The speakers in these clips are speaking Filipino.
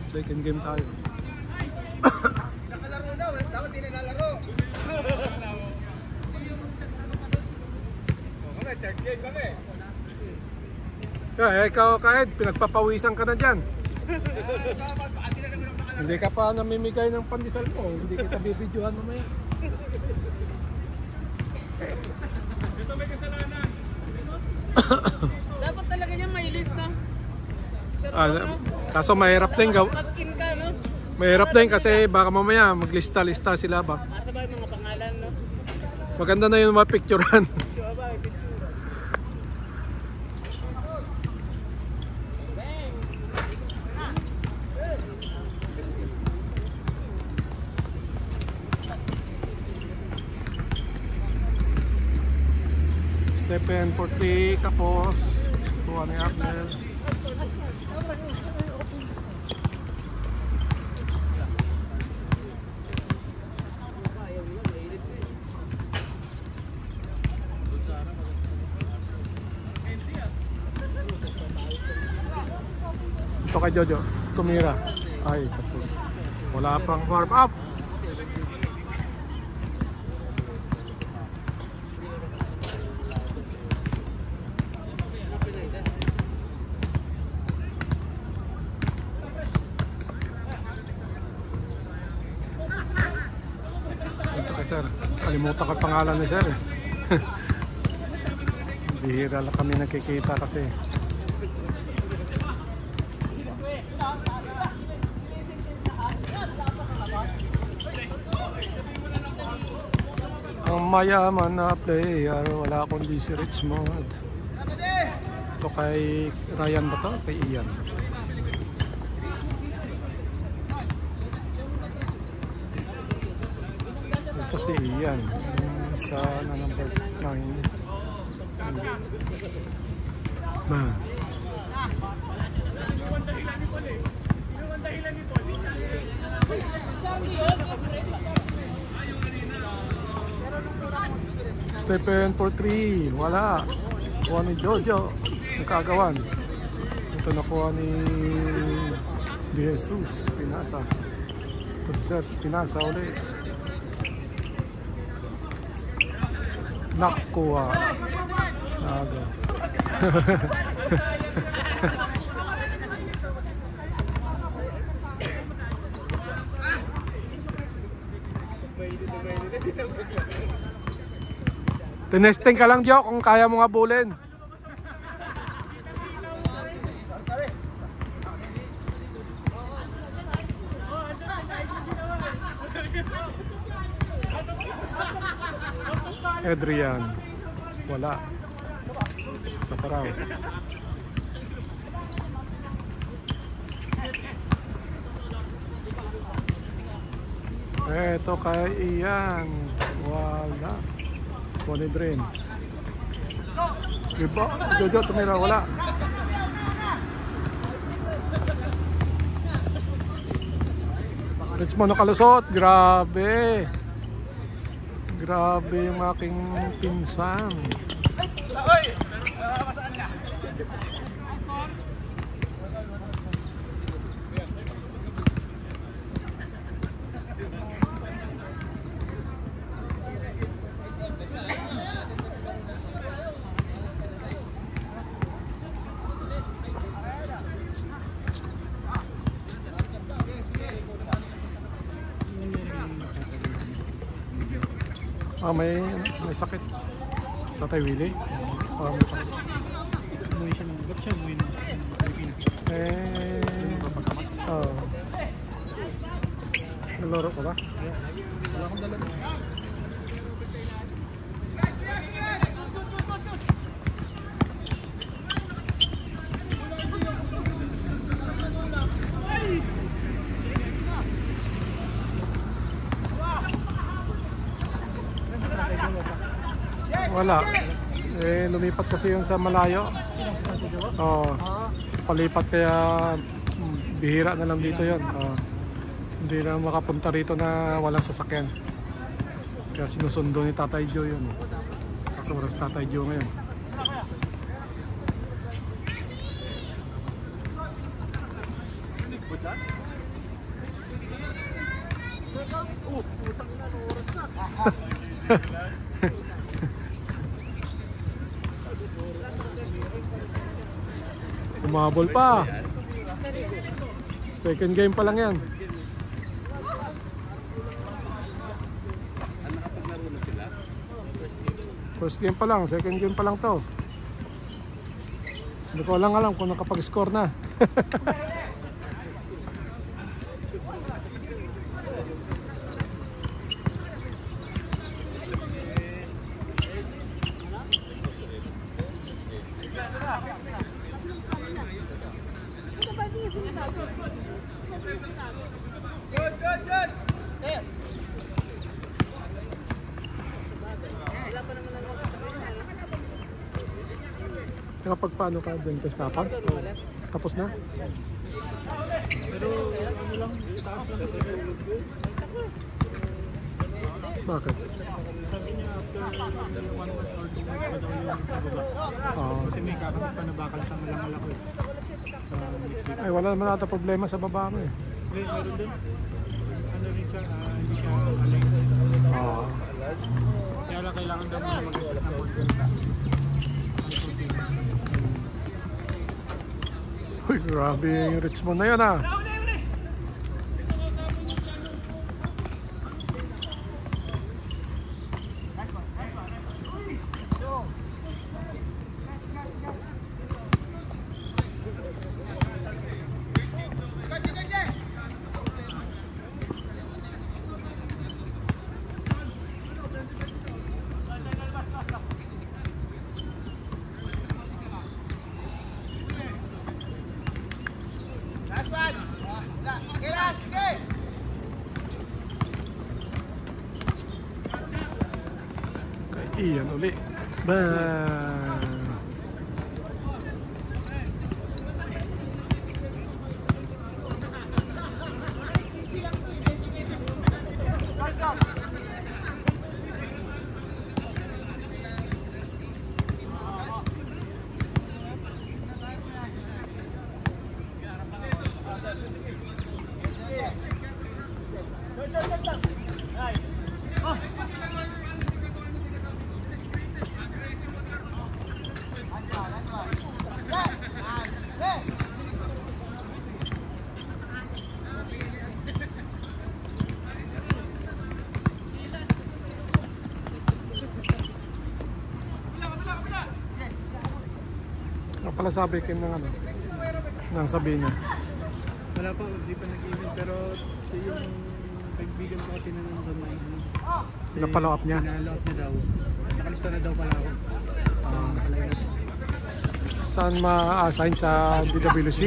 Second game tayo. Nakalaro daw, dapat hindi nalalaro. Kami, third game kami. Kaya ikaw kahit pinagpapawisan ka na dyan. Hindi ka pa namimigay ng pandesal mo. Hindi kita bibidyohan mamaya. Ito may kasalanan. Dapat talaga niya may list na. Kaso mahirap din gaw. Mag-in ka, no? Mahirap din kasi baka mamaya maglista-lista sila ba. Asa ba yung mga pangalan, no? Maganda na yung mapicturean. Stephen for 3, tapos kuha ni Abner. Ito kay Jojo, tumira. Ay, tapos wala pang warm up. Sir, kalimutan ko pangalan ni sir. Bihira lang kami nakikita kasi. Ang mayaman na player, wala kundi si Richmond. Ito kay Ryan ba to? Kay Ian. Ito si Ian, sa number 9. Stephen for 3, wala. Kuha ni Jojo, nakagawan. Ito na kuha ni De Jesus, pinasa. Ito siya, pinasa ulit. Nakuha. Naga. Tinesting ka lang, Jo, kung kaya mo nga bulin. Adrian, wala. Sa paraw. Eto kay Ian, wala. Kunin drain. Iba, Jojo tumira, wala. Richmond nakalusot, grabe. Grabe yung aking pinsan. Hoy! Masaan ka? May sakit. Tatay Willie. May sakit. Umuwi siya ng ba't siya umuwi ng Pilipinas? Nalaro ka ba? Wala akong dala. Wala. Lumipat kasi yun sa malayo. Oo. Palipat kaya bihira na lang dito yun. Hindi na makapunta rito na walang sasakyan. Kaya sinusundo ni Tatay Joe yun. Kaso oras Tatay Joe ngayon. Putang ina, anong oras na? Umabol pa. Second game pa lang yan. First game pa lang, second game pa lang to. Hindi ko lang alam kung nakapag-score na. Kapag paano ka doon ka kapag? Tapos na? Pero ano lang, taas lang kasi ulog ko. Bakit? Sabi niya after 1 month or 2 months pa daw yung pababa. Kasi may kakapit pa na bakal sa malangal ako eh. Sa next week. Ay, wala naman ata problema sa baba mo eh. May meron din. Ano rin siya, hindi siya align. Kaya lang kailangan daw muna mag-adjust ng pagpunta. Uy, grabe yung Richmond na yun ah. Iyan uli. Pala sabi Kim ng ano, ng sabi niya. Wala pa, hindi pa nag-email pero siya yung kaibigan ko kasi na nandun na yun. Pinapalo up niya? Pinalo up niya daw. Nakalista na daw pala ako. Nakalagay na. Saan ma-assign sa DWC?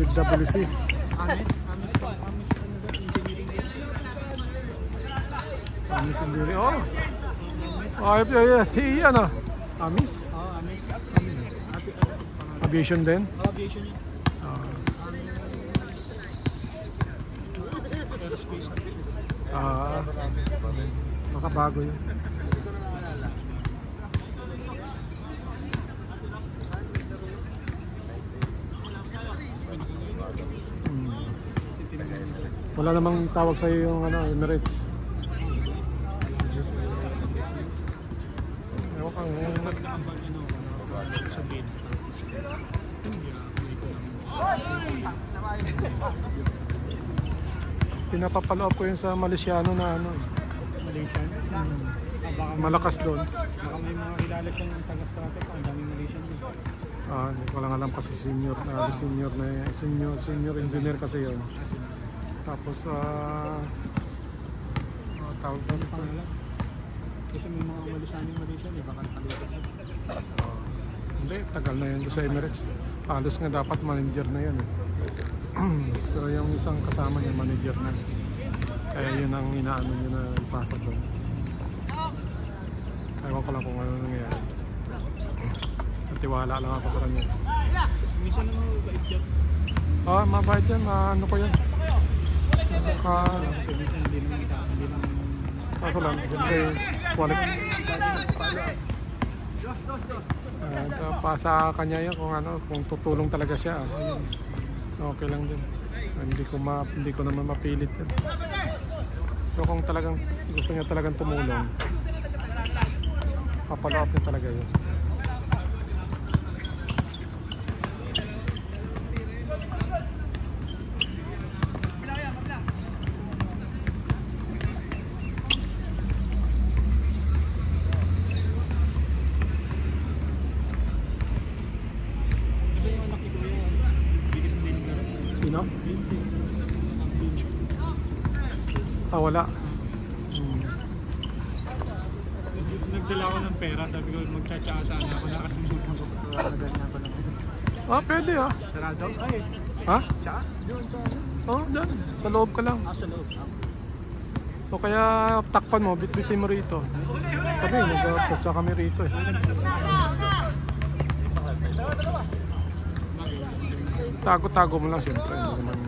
DWC. Amis ano daw, engineering. Amis engineering. Oh! Oh, si ano? Amis? Amis. Aviation din? Aviation yun. Aerospace. Baka bago yun. Wala namang tawag sa iyo yung ano, Emirates. Ewan ka, sabihin. Pinapapalo up ko yun sa Malaysiano na ano. Malaysian? Baka Malakas doon. baka may mga kilala siyang taga-strategy. Ang daming Malaysian din. Hindi ko lang alam kasi senior engineer kasi yun. Tapos tawag doon pa nila. Kasi may mga Malaysian Malaysian, baka nakalimutan na. Hindi, tagal na yun sa Emirates. Halos nga dapat manager na yun. Pero yung isang kasama niya manager na. Kaya yun ang inaano niya na ipasok doon. Ewan ko lang kung ano nangyayari. Natiwala lang ako sa kanya. Minsan naman mabait yan. Mabait yan. Ano ko yan. Kasi minsan hindi naman Kaso lang, siyempre, quality. Pa sa kanya yun kung ano, kung tutulong talaga siya. Okay lang din. Hindi ko naman mapilit yan. So kung talagang gusto niya talagang tumulong, papalo up niya talaga yun. Sino? Wala. Nagdala ako ng pera, sabi ko magtsatsaa sana ako, nakalimutan ko. Ganyan pa lang. Pwede Sarado? Ay, Ha? tsaka? Doon sa Doon. Sa loob ka lang. sa loob. So kaya takpan mo, bitbitin mo rito. Sabi, nag-putsa kami rito eh. Tago-tago mo lang siyempre. Hindi naman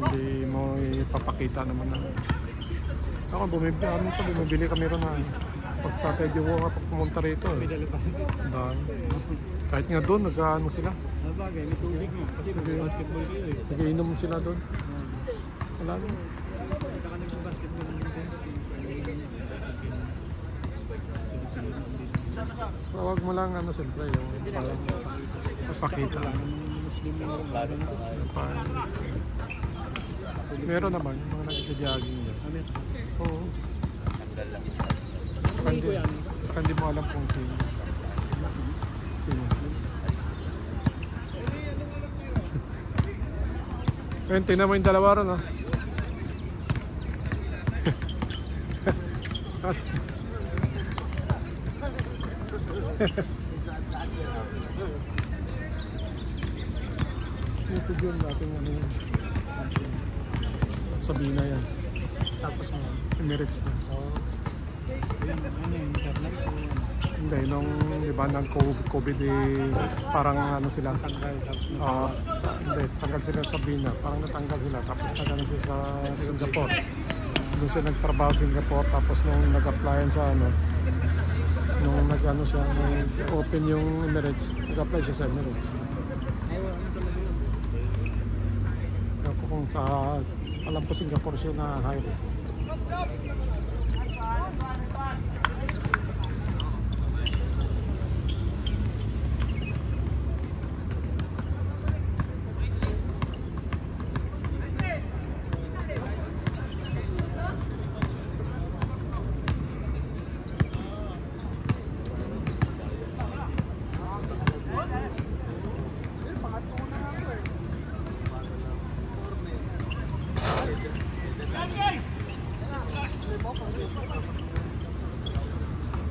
hindi mo ipapakita naman na. Ako bumibili kami ron na pagtatedyo ko kapag pumunta rito eh. Kahit nga doon, nag-ano sila. Bagay, may tubig nga. Kasi nag-basketball kayo eh. Nag-iinom sila doon. Wala na. Saka nag-basketball naman din. So wag mo lang siyempre yung parang papakita lang. Meron naman yung mga nag-jogging dyan. Oo. Saka hindi mo alam kung sino. Ayun, tingnan mo yung dalawa ron si John dating yun. Sabina yan. Tapos mo. Emirates na. Yung internet ko. Hindi, nung diba ng COVID parang sila. Hindi, tanggal sila sa Sabina. Parang natanggal sila. Tapos nagano sila sa Singapore. Doon siya nagtrabaho sa Singapore. Tapos nung nag-applyan sa nung nag-ano siya, nung open yung Emirates, nag-apply siya sa Emirates. Kung sa alam ko Singapore siya na hire.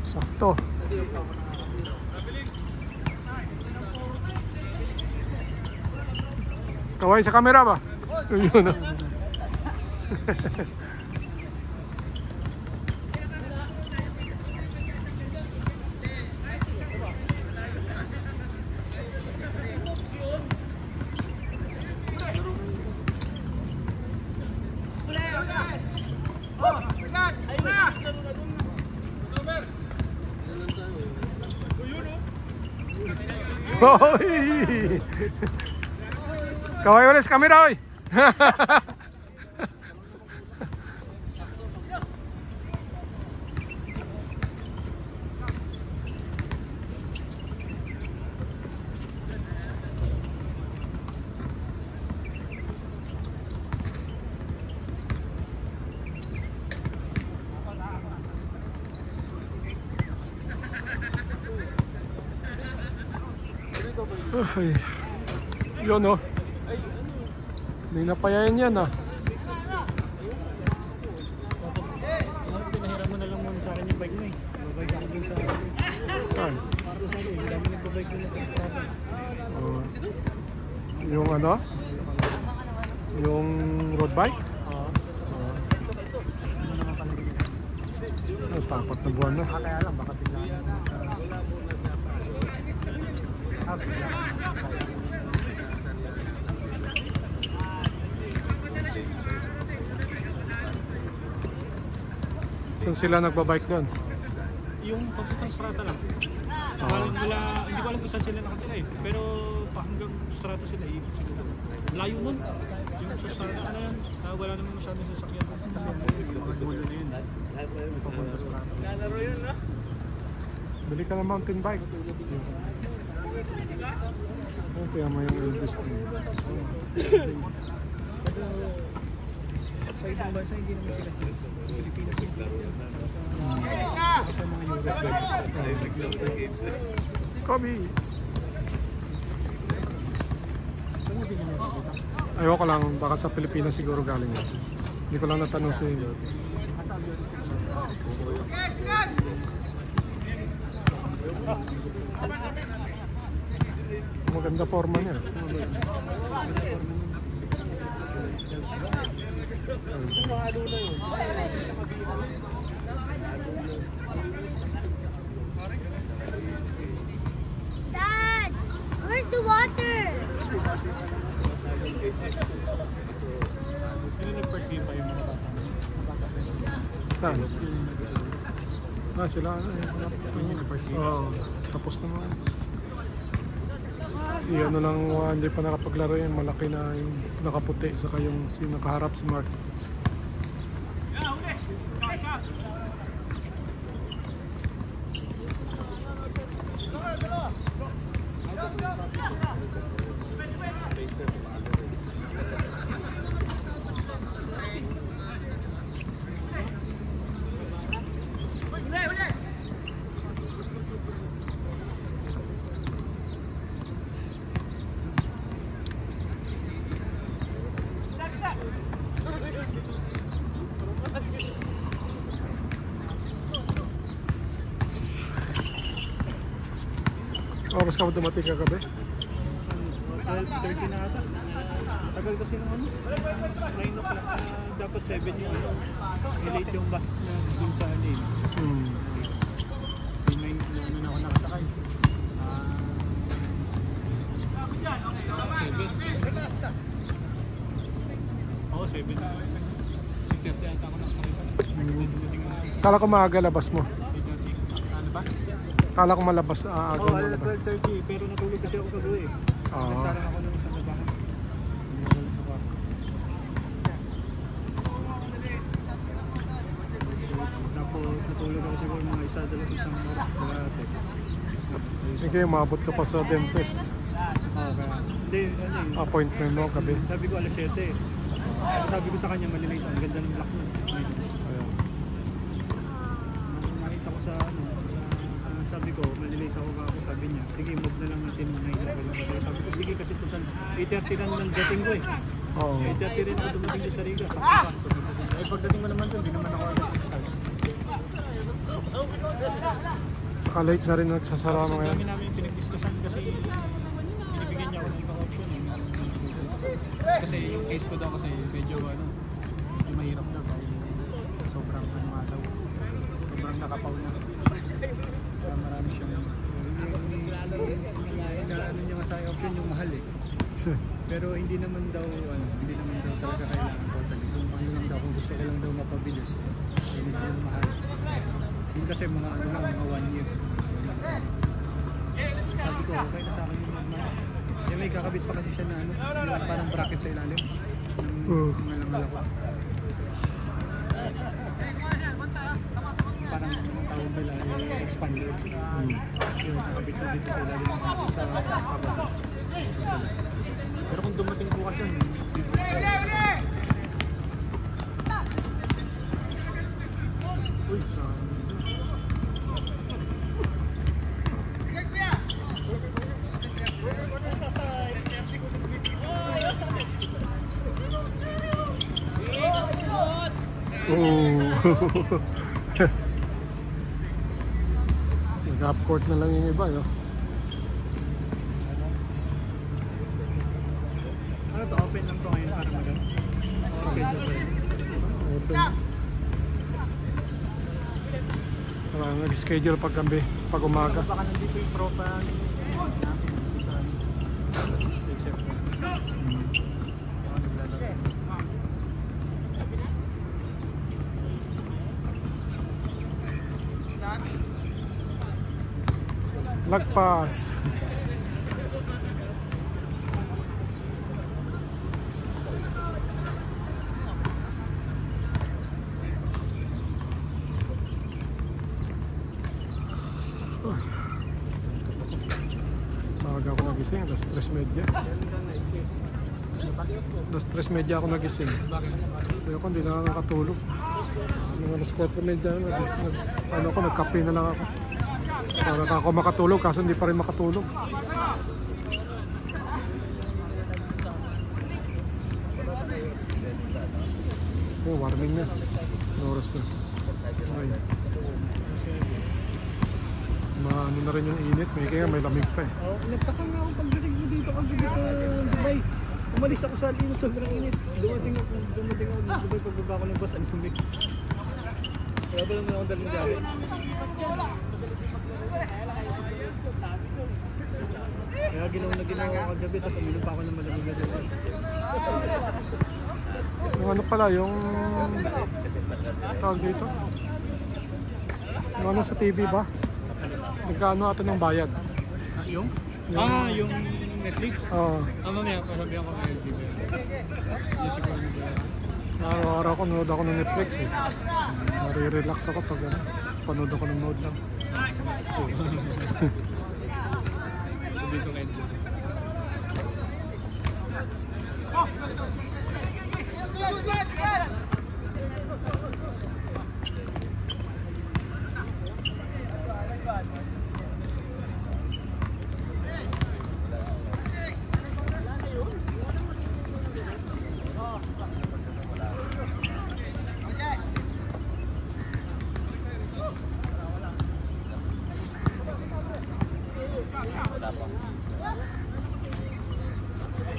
Sakto. Kaway sa camera ba? Yun Hoy! Kaway ulit sa camera, oy! Ay, yun hindi napayayan yan Pinahiram mo na lang muna sa akin yung bike mo eh. Babike ako din sa akin. Saan? Para sa akin, hindi namin nagbabike din ng Strada. Yung yung road bike? Oo. Ano naman pala ganyan? Tapat na buwan na. Kaya lang, baka bigla Saan sila nagbabike doon? yung papuntang Strata lang. Hindi ko alam kung saan sila nakatira eh. Pero hanggang Strata sila, iikot sila. Layo nun. Yung sa start na yan, wala naman masyadong sasakyan doon. Kasi mga dulo na yun. Papunta sa rami. Lalaro yun, no? Bili ka ng mountain bike. Oh, kaya mo yung Elvis na yun. Sa ibang bansa, hindi naman sila Pilipinas yung klaro. Sa mga Europe guys. Kobe! Saan mo din naman nakita? Ayoko lang, baka sa Pilipinas siguro galing yun. Hindi ko lang natanong sa inyo. Maganda forma niya. Dad, where's the water? Sino nag-first game pa yung mga bata? Saan? Sila ano eh. Yung nag-first game? Oo, tapos naman. Si ano lang, hindi pa nakapaglaro yan. Malaki na yung nakaputi. Saka yung si nakaharap si Mark. Oras ka mo dumating kagabi? 12:30 na ata. Tagal kasi nung ano. 9 o'clock na dapat 7 yung ano. Late yung bus na dun sa lane. Hmm. Yung 9 na ano na ako nakasakay. 7. Oo, 7. 6:30 ata ako nakasakay pa. Kala ko maaga labas mo. 8:30. Ano ba? Kala ko malabas aga Oo, mo alas labas. 12:30. Pero natulog kasi ako kagabi eh. Oo. Nagsarang ako ng isang labahan. Natulog sa kwarto. Tapos natulog ako siguro mga isang oras. Kalahati. Hindi kayo maabot ka pa sa dentist. Oo, kaya. Hindi, ano eh. Appointment mo gabi. Sabi ko alas 7 eh. Sabi ko sa kanya malilate ang ganda ng block nun. Ayun. Nakita ko sa ano, sabi ko malilate ako ba ako, sabi niya. Sige, move na lang natin ng 9 level. Sabi ko sige kasi total 8:30 lang ng dating ko eh. Oo. 8:30 rin ako dumating sa Riga. Sakto pa. Eh pagdating mo naman doon, di naman ako agad start. Saka late na rin nagsasara mo Ang ngayon. dami namin pinag-discussion kasi binibigyan niya ako ng isang option eh. Kasi yung case ko daw kasi medyo mahirap daw dahil sobrang daw. Sobrang nakapaw na. Kaya marami siyang ano niya nga sa option yung mahal eh. Pero hindi naman daw talaga kailangan totally. Kung ano lang daw, kung gusto ko lang daw mapabilis, hindi daw mahal. Yun kasi mga ano lang, mga 1 year. Sabi ko, okay na sa akin yung magmahal. Eh may kakabit pa kasi siya na ano, yung parang bracket sa ilalim. Ng malang-malako. Parang ang tawag nila ay expander. Yung kakabit na dito sa ilalim sa baba. Pero kung dumating bukas yun, uy, Nag-up court na lang yung iba, no? ano to, open lang to ngayon para maganda. Schedule pa rin. Open. Nag-schedule pag gabi, pag umaga. Baka nandito yung tropa natin sa except Lagpas. Maaga ako nagising, alas 3:30. Alas 3:30 ako nagising. Kaya ako hindi na nakakatulog. Nung alas 4:30 ano ako, nagkape na lang ako. Para ako makatulog kaso hindi pa rin makatulog. Oh, warming na. Ano oras na? Okay. Maano na rin yung init, may lamig pa eh. Oh, nagtaka nga ako pagdating ko dito kagabi sa Dubai. Umalis ako sa init, sobrang init. Dumating ako sa Dubai pagbaba ko ng bus, ang lamig. Kaya ba naman ako daling jacket? Kaya ginawa ko kagabi, tapos uminom pa ako ng malamig na doon. Yung ano pala, yung tawag dito? Yung ano sa TV ba? Nagkaano ata ng bayad? Yung? Yung- Yung Netflix? Oo. Mamaya, pasabihan ko kay LTV. Hindi siguro nag- Araw-araw ko nanood ako ng Netflix eh. Nare-relax ako pag ano, panood ako ng nood lang. Sabihin ko kay LTV.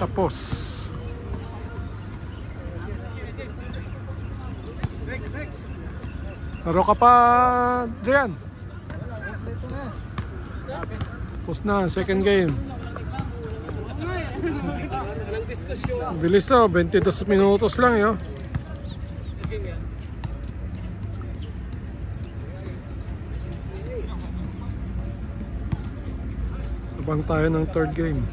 Tapos. Laro ka pa, Drian. Tapos na, second game. Bilis na, 22 minutos lang yun. Abang tayo ng third game.